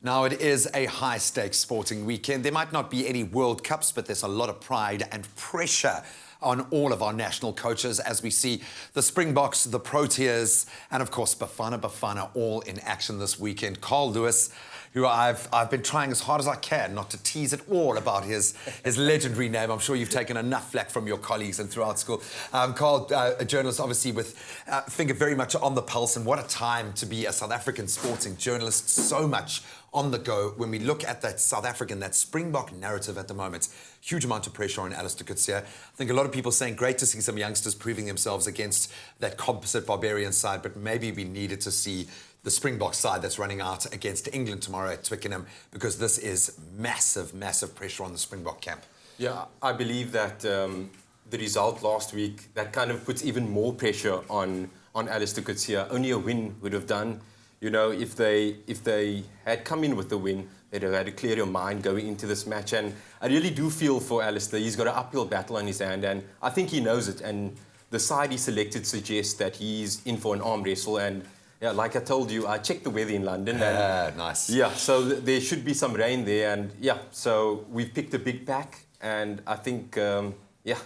Now, it is a high-stakes sporting weekend. There might not be any World Cups, but there's a lot of pride and pressure on all of our national coaches as we see the Springboks, the Proteas, and of course Bafana all in action this weekend. Carl Lewis, who I've been trying as hard as I can not to tease at all about his legendary name. I'm sure you've taken enough flack from your colleagues and throughout school. Carl, a journalist obviously with finger very much on the pulse, and what a time to be a South African sporting journalist. So much on the go when we look at that South African, that Springbok narrative at the moment. Huge amount of pressure on Alistair Coetzee. I think a lot of people saying great to see some youngsters proving themselves against that composite barbarian side, but maybe we needed to see the Springbok side that's running out against England tomorrow at Twickenham, because this is massive, massive pressure on the Springbok camp. Yeah, I believe that the result last week, that kind of puts even more pressure on Alistair Coetzee. Only a win would have done. You know, if they had come in with the win, they'd have had a clearer mind going into this match. And I really do feel for Alistair. He's got an uphill battle on his hand, and I think he knows it. And the side he selected suggests that he's in for an arm wrestle. And yeah, like I told you, I checked the weather in London. And, nice. Yeah, so there should be some rain there. And yeah, so we've picked a big pack. And I think, yeah,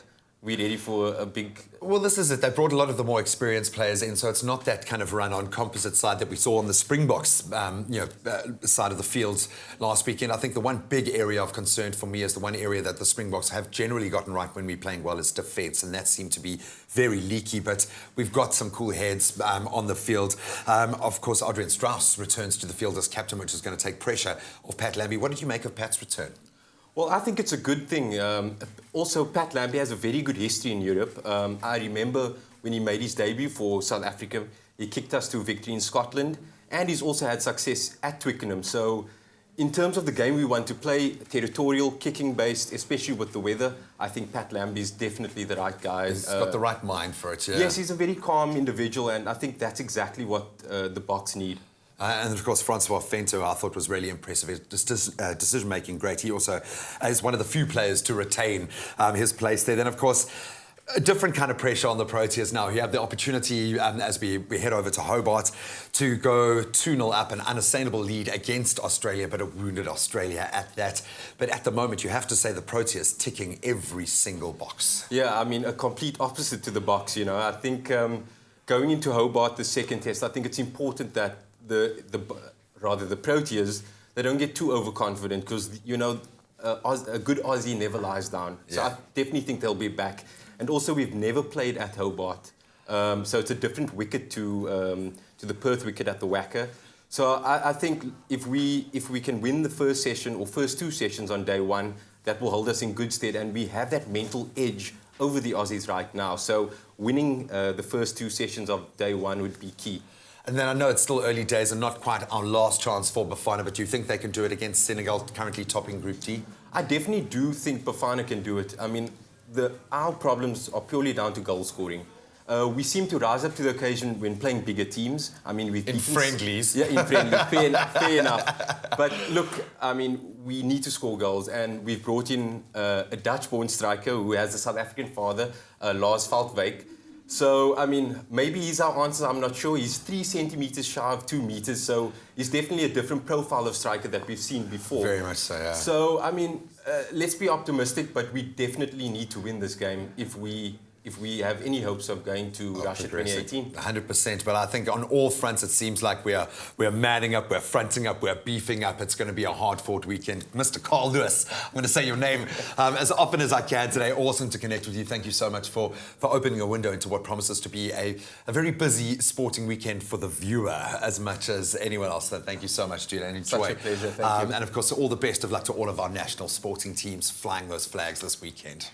we're ready for a big... Well, this is it. They brought a lot of the more experienced players in, so it's not that kind of run-on composite side that we saw on the Springboks side of the field last weekend. I think the one big area of concern for me is the one area that the Springboks have generally gotten right when we're playing well is defence, and that seemed to be very leaky, but we've got some cool heads on the field. Of course, Adrian Strauss returns to the field as captain, which is going to take pressure off Pat Lambie. What did you make of Pat's return? Well, I think it's a good thing. Also, Pat Lambie has a very good history in Europe. I remember when he made his debut for South Africa, he kicked us to victory in Scotland, and he's also had success at Twickenham. So in terms of the game we want to play, territorial, kicking-based, especially with the weather, I think Pat Lambie is definitely the right guy. He's got the right mind for it, yeah. Yes, he's a very calm individual, and I think that's exactly what the Boks need. And of course, Francois Vento, I thought was really impressive. His decision-making, great. He also is one of the few players to retain his place there. Then, of course, a different kind of pressure on the Proteas now. You have the opportunity, as we head over to Hobart, to go 2-0 up, an unassailable lead against Australia, but a wounded Australia at that. But at the moment, you have to say the Proteas ticking every single box. Yeah, I mean, a complete opposite to the Boks, you know. I think going into Hobart, the second test, I think it's important that the Proteas, they don't get too overconfident, because, you know, a good Aussie never lies down. So yeah. I definitely think they'll be back. And also, we've never played at Hobart, so it's a different wicket to the Perth wicket at the Wacker. So I think if we can win the first session or first two sessions on day one, that will hold us in good stead, and we have that mental edge over the Aussies right now. So winning the first two sessions of day one would be key. And then I know it's still early days and not quite our last chance for Bafana, but do you think they can do it against Senegal, currently topping Group D? I definitely do think Bafana can do it. I mean, our problems are purely down to goal scoring. We seem to rise up to the occasion when playing bigger teams. I mean, we've in friendlies. Yeah, in friendlies. fair enough. But look, I mean, we need to score goals, and we've brought in a Dutch-born striker who has a South African father, Lars Veldwijk. So, I mean, maybe he's our answer, I'm not sure. He's 3 centimetres shy of 2 metres, so he's definitely a different profile of striker that we've seen before. Very much so, yeah. So, I mean, let's be optimistic, but we definitely need to win this game if we have any hopes of going to Russia 2018. 100%, but I think on all fronts it seems like we're manning up, we're fronting up, we're beefing up. It's going to be a hard-fought weekend. Mr. Carl Lewis, I'm going to say your name as often as I can today. Awesome to connect with you. Thank you so much for opening a window into what promises to be a very busy sporting weekend for the viewer as much as anyone else. So thank you so much, dude. And enjoy. Such a pleasure. Thank you. And of course, all the best of luck to all of our national sporting teams flying those flags this weekend.